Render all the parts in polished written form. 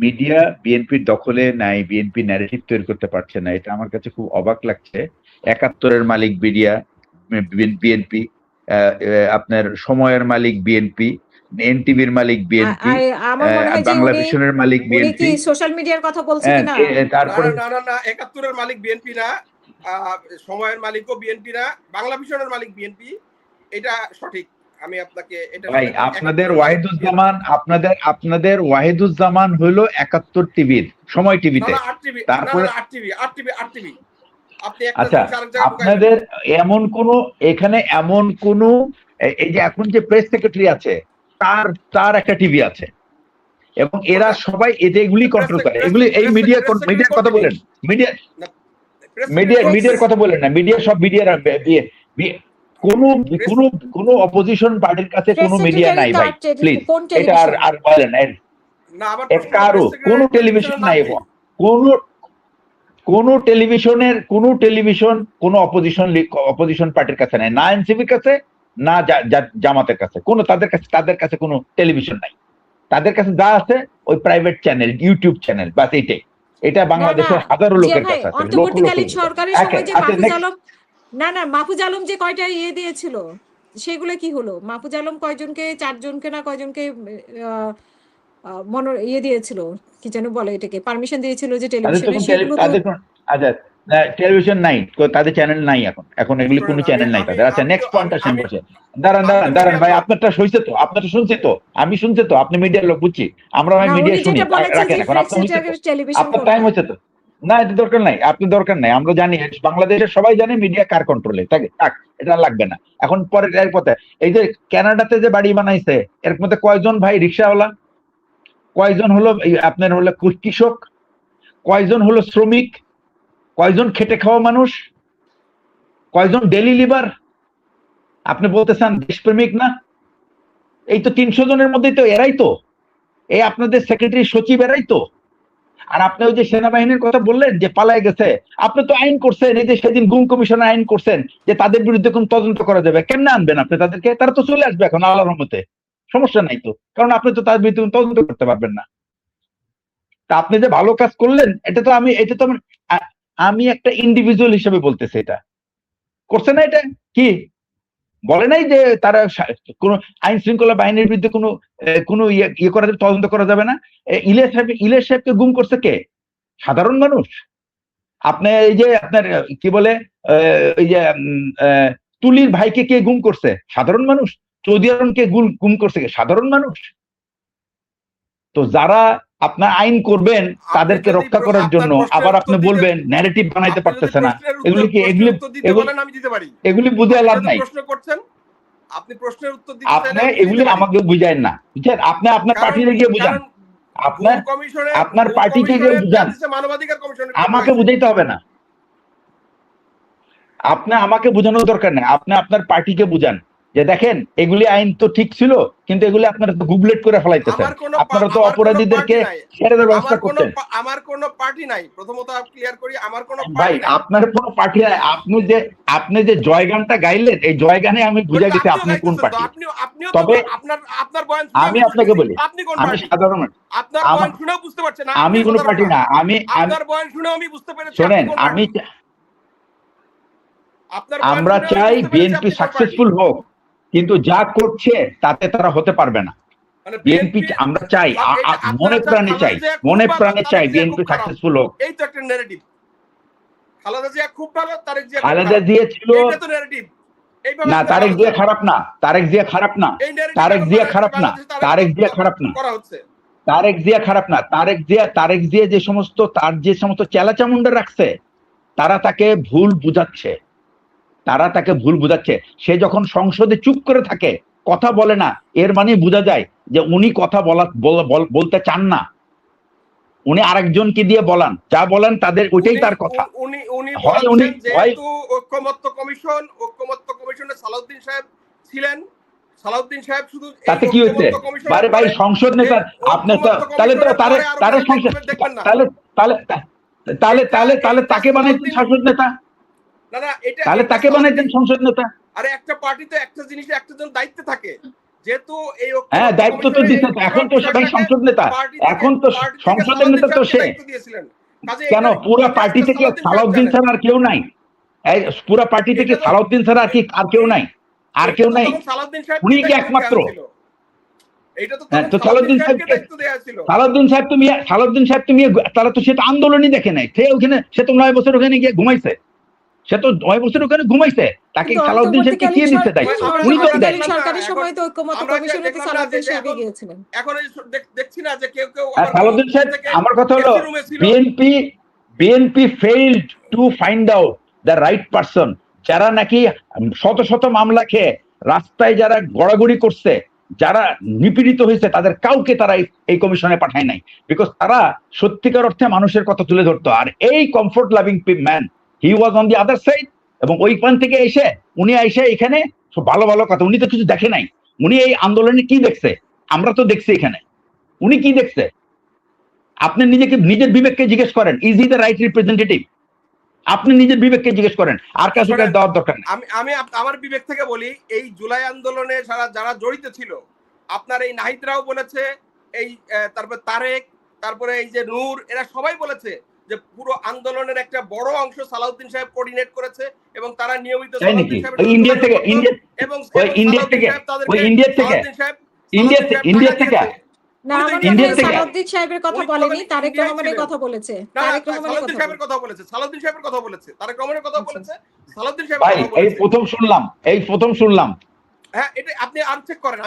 Media বিএনপির দখলে নাই, বিএনপি ন্যারেটিভ তৈরি করতে পারছে না, এটা আমার কাছে খুব অবাক লাগছে। ৭১-এর মালিক মিডিয়া বিএনপি, আপনার সময়ের মালিক বিএনপি, এনটিভির মালিক বিএনপি, আমার মনে হয় যে বাংলা ভিশনের মালিক উনি কি বিএনপি। সোশ্যাল মিডিয়ার কথা বলছে কিনা। তারপরে না না না, ৭১-এর মালিক বিএনপি না, সময়ের মালিকও বিএনপি না, বাংলা ভিশনের মালিক বিএনপি, এটা সঠিক। আমি আপনাকে এটা ভাই, আপনাদের ওয়াহিদুজ্জামান, আপনাদের ওয়াহিদুজ্জামান হলো ৭১ টিভির, সময় টিভিতে। তারপরে আচ্ছা, আপনাদের এমন কোন, এখানে এমন কোন, এই যে এখন যে প্রেস সেক্রেটারি আছে তার একটা টিভি আছে, এবং এরা সবাই এগুলি কন্ট্রোল করে। এগুলি এই মিডিয়ার কথা বলেন, মিডিয়ার কথা বলেন না, মিডিয়া সব মিডিয়ার কোন অপোজিশন পার্টির কাছে কোন মিডিয়া নাই ভাই, প্লিজ এটা আর বলেন না। কারো কোন টেলিভিশন নাই, কোন টেলিভিশন কোন অপোজিশন পার্টির কাছে নাই, না এনসিপির কাছে, না জামাতের কাছে, তাদের কাছে কোনো টেলিভিশন নাই। তাদের কাছে যা আছে ওই প্রাইভেট চ্যানেল, ইউটিউব চ্যানেল, বাস এইটাই। এটা বাংলাদেশের হাজারো লোকের কাছে আছে। অন্তর্বর্তীকালীন সরকারের সময় যে মাহফুজ আলম যে কয়টা দিয়েছিল সেগুলো কি হলো? মাহফুজ আলম কয়জনকে, 4 জনকে না কয়জনকে দিয়েছিল, কি যেন বলে এটাকে, পারমিশন দিয়েছিল যে টেলিভিশনে, সেগুলো তো আচ্ছা, টেলিভিশন নাই, তাদের চ্যানেল নাই এখন এগুলি কোনো চ্যানেল নাই তাদের। আচ্ছা, নেক্সট পয়েন্ট আসেন, বসে দাঁড়ান ভাই, আপনারটা শুনছে তো, আমি শুনছে তো, আপনি মিডিয়ার লোক, বুঝছি আমরা, ভাই মিডিয়া শুনি, রাখেন এখন, আপনার টাইম হচ্ছে তো। না, এটা দরকার নাই, আপনার দরকার নাই, আমরা জানি বাংলাদেশের সবাই জানে মিডিয়া কার কন্ট্রোলে থাকে, এটা লাগবে না এখন। পরে এর পথে এই যে কানাডাতে যে বাড়ি বানাইছে, এর মধ্যে কয়জন ভাই রিক্সাওয়ালা, কয়জন হলো আপনার হলো কৃষক, কয়জন হলো শ্রমিক, কয়জন খেটে খাওয়া মানুষ, কয়জন ডেলি লিভার? আপনি বলতেছেন দেশপ্রেমিক না? এই তো ৩০০ জনের মধ্যেই তো এরাই তো, এই আপনাদের সেক্রেটারি সচিব এরাই তো। আর আপনি ওই যে সেনাবাহিনীর কথা বললেন যে পালায় গেছে, আপনি তো আইন করছেন, এই যে সেদিন গুম কমিশনে আইন করছেন যে তাদের বিরুদ্ধে কোন তদন্ত করা যাবে। কেমনে আনবেন আপনি তাদেরকে? তারা তো চলে আসবে এখন আল্লাহর রহমতে, সমস্যা নাই তো, কারণ আপনি তো তাদের বিরুদ্ধে তদন্ত করতে পারবেন না। তা আপনি যে ভালো কাজ করলেন, এটা তো আমি একটা ইন্ডিভিজুয়াল হিসেবে বলতেছি, এটা করছে না, এটা কি বলে নাই যে তারা কোন আইন শৃঙ্খলা বাহিনীর বিরুদ্ধে কোনো ইয়ে করা যাবে, তদন্ত করা যাবে না? ইলিয়াস সাহেবকে গুম করছে কে? সাধারণ মানুষ। আপনি এই যে আপনার কি বলে, এই যে তুলির ভাইকে কে গুম করছে? সাধারণ মানুষ। চৌধুরী আলমকে গুম করছে কে? সাধারণ মানুষ। তো যারা আপনার আইন করবেন তাদেরকে রক্ষা করার জন্য আবার আপনি বলবেন ন্যারেটিভ বানাইতে পারতেছে না, এগুলি বুঝে লাভ নাই। আপনি প্রশ্নের উত্তর দিতে আপনি এগুলি আমাকে বুঝায়েন না, বুঝছেন? আপনি আপনার পার্টিতে গিয়ে বুঝান, আপনার পার্টিতে গিয়ে বুঝান, আমাকে বুঝাইতে হবে না, আপনি আমাকে বোঝানোর দরকার নেই। আপনি আপনার পার্টিকে বুঝান যে দেখেন এগুলি আইন তো ঠিক ছিল, কিন্তু এগুলি আপনারা তো গুবলেট করে ফেলাইতেছেন, আপনারা তো অপরাধীদেরকে ছেড়ে দেওয়ার ব্যবস্থা করতেন। আমার কোনো পার্টি নাই, প্রথমত ক্লিয়ার করি, আমার কোনো ভাই, আপনার কোনো পার্টি নাই। আপনি যে জয়গানটা গাইলেন, এই জয়গানে আমি বুঝাই দিতে আপনি কোন পার্টি। তবে আমি আপনাকে বলি, আমি সাধারণ, আপনার বয়ান শুনেও বুঝতে পারছেন না আমি কোনো পার্টি না, আপনার বয়ান শুনেও আমি বুঝতে পেরেছি। শোনেন, আমরা চাই বিএনপি সাকসেসফুল হোক, কিন্তু যা করছে তাতে তারা হতে পারবে না। বিএনপি আমরা চাই, মনে প্রাণে চাই বিএনপি সাকসেসফুল হোক। এই তো একটা ন্যারেটিভ। খালেদা জিয়া খুব ভালো, খালেদা জিয়া ছিল না, তারেক জিয়া খারাপ না, তারেক জিয়া খারাপ না, তারেক জিয়া খারাপ না, তারেক জিয়া খারাপ না, তারেক জিয়া খারাপ না, তারেক জিয়া যে সমস্ত চেলাচামুন্ডা রাখছে, তারা তাকে ভুল বুঝাচ্ছে, সে যখন সংসদে চুপ করে থাকে, কথা বলে না, এর মানে বোঝা যায় যে উনি কথা বলতে চান না, উনি আরেকজনকে দিয়ে বলান, যা বলেন তাদের ওইটাই তার কথা। ঐক্যমত্য কমিশনে সালাউদ্দিন সাহেব ছিলেন, সালাউদ্দিন সাহেব শুধু তাতে কি হয়েছে? আরে ভাই, সংসদ নেতা আপনি, তাহলে সংসদ, তাহলে তাকে বানাইছেন সংসদ নেতা, তাহলে তাকে বানাইছেন সংসদ নেতা। আরে একটা পার্টিতে একটা জিনিসে একটা জন দায়িত্বে থাকে, যেহেতু এই হ্যাঁ, দায়িত্ব তো দিতে, এখন তো সে ভাই সংসদ নেতা, এখন তো সংসদের নেতা তো সে। কেন পুরা পার্টি থেকে সালাউদ্দিন ছাড়া আর কেউ নাই? এই পুরা পার্টি থেকে সালাউদ্দিন ছাড়া আর কি আর কেউ নাই? আর কেউ নাই? উনি কি একমাত্র? তো সালাউদ্দিন সাহেব তুমি তারা তো সে তো আন্দোলনই দেখে নাই, সে ওখানে সে তো 9 বছর ওখানে গিয়ে ঘুমাইছে, সে তো 9 বছর ওখানে ঘুমাইছে, তাকে সালাউদ্দিন সাহেবকে কে দিচ্ছে তাই? উনি তো দেয়। সরকারের সময় তো ঐক্যমত্য কমিশনে তো সালাউদ্দিন সাহেব গিয়েছিলেন। এখন দেখছি না যে কেউ সালাউদ্দিন সাহেব, আমার কথা হলো BNP failed to find out the right person. যারা নাকি শত শত মামলা খেয়ে রাস্তায় যারা গড়াগড়ি করছে, যারা নিপীড়িত হয়েছে, তাদের কাউকে তারা এই কমিশনে পাঠায় নাই, বিকজ তারা সত্যিকার অর্থে মানুষের কথা তুলে ধরতো। আর এই comfort loving man, he was on the other side, এবং ওইখান থেকে উনি এসে এখানে ভালো ভালো কথা, উনি তো কিছু দেখে নাই। উনি এই আন্দোলনে কি দেখছে? আমরা তো দেখছি এখানে উনি কি দেখছে। আপনি নিজের বিবেককে জিজ্ঞেস করেন, is he the right representative? আপনি নিজের বিবেককে জিজ্ঞেস করেন, আর কাছে দেওয়ার দরকার নেই। আমি আমার বিবেক থেকে বলি, এই জুলাই আন্দোলনে যারা জড়িত ছিল, আপনার এই নাহিদরাও বলেছে, এই তারপরে তারেক, তারপরে এই যে নূর, এরা সবাই বলেছে যে পুরো আন্দোলনের একটা বড় অংশ সালাউদ্দিন সাহেব কোঅর্ডিনেট করেছে, এবং তারা নিয়মিত সালাউদ্দিন সাহেব ইন্ডিয়া থেকে না, আমাদের সালাউদ্দিন সাহেবের কথা বলেনি, তারেক রহমানের কথা বলেছে। তারেক রহমানের কথা বলেছে, সালাউদ্দিন সাহেবের কথা বলেছে, তারেক রহমানের কথা বলেছে, সালাউদ্দিন সাহেব কথা বলেছে। এই প্রথম শুনলাম। হ্যাঁ, এটা আপনি আর চেক করেন।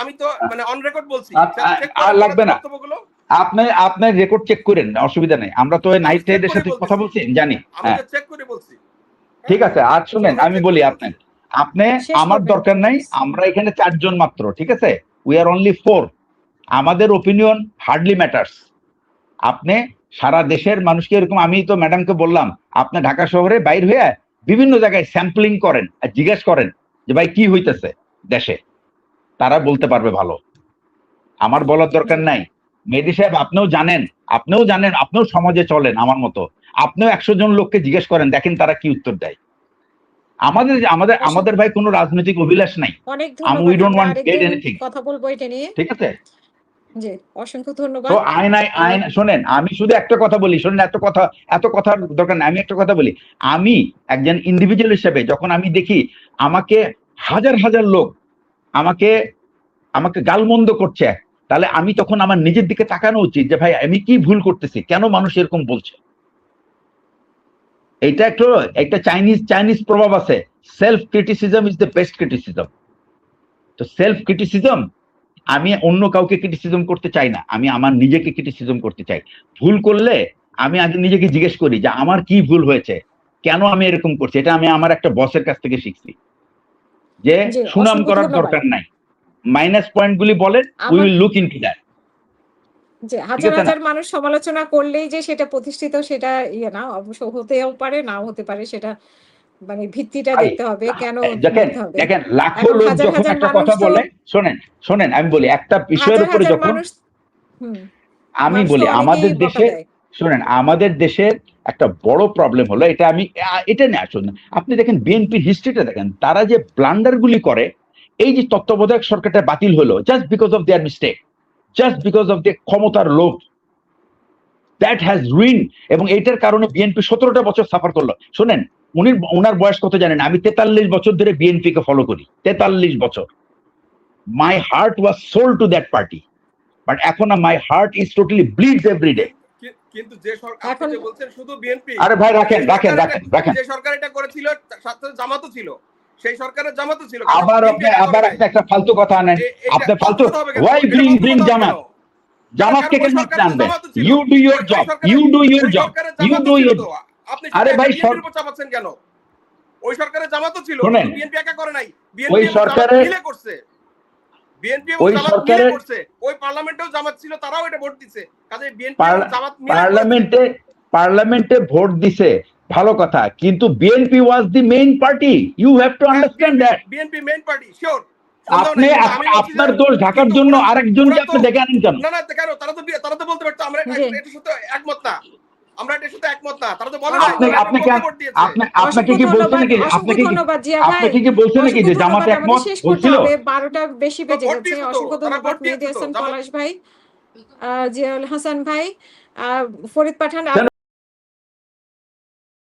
আমি তো মানে অন রেকর্ড বলছি, আর লাগবে না, আপনি রেকর্ড চেক করেন, অসুবিধা নেই। আমরা তো নাইট রাইডের সাথে কথা বলছি, জানি। আমি চেক করে বলছি। ঠিক আছে, আর শুনেন, আমি বলি আপনি আমার দরকার নাই, আমরা এখানে 4 জন মাত্র, ঠিক আছে? We are only 4। আমাদের ওপিনিয়ন হার্ডলি ম্যাটার্স। আপনি সারা দেশের মানুষকে এরকম, আমি তো ম্যাডামকে বললাম, আপনি ঢাকা শহরে বাইর হয়ে বিভিন্ন জায়গায় স্যাম্পলিং করেন আর জিজ্ঞেস করেন যে ভাই কি হইতেছে দেশে, তারা বলতে পারবে ভালো। আমার বলার দরকার নাই। মেহেদী সাহেব, আপনিও জানেন, আপনিও সমাজে চলেন আমার মতো, আপনিও 100 জন লোককে জিজ্ঞেস করেন, দেখেন তারা কি উত্তর দেয়। আমাদের ভাই কোনো রাজনৈতিক অভিলাষ নাই। অনেক ধন্যবাদ, কথা বলবো এটা নিয়ে, ঠিক আছে? জি, অসংখ্য ধন্যবাদ। তো আইন শোনেন, আমি শুধু একটা কথা বলি, শোনেন, এত কথা দরকার নাই। আমি একটা কথা বলি, আমি একজন ইন্ডিভিজুয়াল হিসেবে যখন আমি দেখি আমাকে হাজার হাজার লোক আমাকে গালমন্দ করছে, তাহলে আমি তখন আমার নিজের দিকে তাকানো উচিত যে ভাই আমি কি ভুল করতেছি, কেন মানুষ এরকম বলছে। এইটা একটা চাইনিজ প্রভাব আছে, self criticism is the best criticism. তো সেলফ ক্রিটিসিজম, আমি অন্য কাউকে ক্রিটিসিজম করতে চাই না, আমি আমার নিজেকে ক্রিটিসিজম করতে চাই। ভুল করলে আমি আগে নিজেকে জিজ্ঞেস করি যে আমার কি ভুল হয়েছে, কেন আমি এরকম করছি। এটা আমি আমার একটা বসের কাছ থেকে শিখছি, যে সুনাম করার দরকার নাই, মাইনাস পয়েন্ট গুলি বলেন, we will look into that. যে হাজার হাজার মানুষ সমালোচনা করলেই যে সেটা প্রতিষ্ঠিত, সেটা না, অবশ্য হতেও পারে, নাও হতে পারে, সেটা মানে ভিত্তিটা দেখতে হবে, কেন দেখেন লাখো লোক যখন একটা কথা বলে, শোনেন আমি বলি একটা বিষয়ের উপরে, যখন আমি বলি আমাদের দেশে, শোনেন, আমাদের দেশের একটা বড় প্রবলেম হলো এটা নিয়ে আসুন, আপনি দেখেন বিএনপির হিস্ট্রিটা দেখেন, তারা যে ব্লান্ডার গুলি করে, এই যে তত্ত্বাবধায়ক সরকারটা বাতিল হলো just because of their mistake, just because of the ক্ষমতার লোভ, দ্যাট হ্যাজ রুইন। এবং এইটার কারণে বিএনপি 17টা বছর সাফার করলো। শোনেন, ওনার বয়স কত জানেন? আমি 43 বছর ধরে বিএনপি কে ফলো করি, 43 বছর। My heart was sold to that party, but এখন my heart is totally bleeds every day. কিন্তু যে সরকার যে বলছেন শুধু বিএনপি, আরে ভাই রাখেন, যে সরকার এটা করেছিল সাথে জামাতও ছিল, সেই সরকারের জামাতও ছিল। আবার আপনি একটা ফালতু কথা আনেন, আপনি ফালতু, ওয়াই ব্রিং জামাতকে কেন আনবেন? You do your job, you do your job. আপনি আরে ভাই সরকার চাপাচ্ছেন কেন? ওই সরকারের জামাতও ছিল, বিএনপি একা করে নাই, বিএনপি মিলে করছে, বিএনপি এবং জামাত মিলে করছে। ওই পার্লামেন্টেও জামাত ছিল, তারাও এটা ভোট দিছে। কাজেই বিএনপি এবং জামাত মিলে পার্লামেন্টে ভোট দিছে, ভালো কথা, কিন্তু BNP was the main party. You have to understand that. BNP main party, sure. আপনার দোষ ঢাকার জন্য আরেকজনকে আপনি ডেকে আনেন কেন? না কেন, তারা তো বলতে পারতো আমরা এটার সাথে একমত না। আমরা এটার সাথে একমত না। তারা তো বলে না আপনাকে কি বলছেন নাকি আপনাকে ধন্যবাদ জিয়া ভাই, আপনাকে কি বলছেন নাকি যে জামাত আমাদের একমত শেষ করতে বলছিল? হবে, 12টা বেশি বেজে ভোট গেছে। দিয়েছে তো, অসংখ্য তারা ধন্যবাদ ভোট মেহেদী দিয়েছে তো, হাসান জামাত পলাশ ভাই, জিয়াউল হাসান ভাই, ফরিদ পাঠান। কেন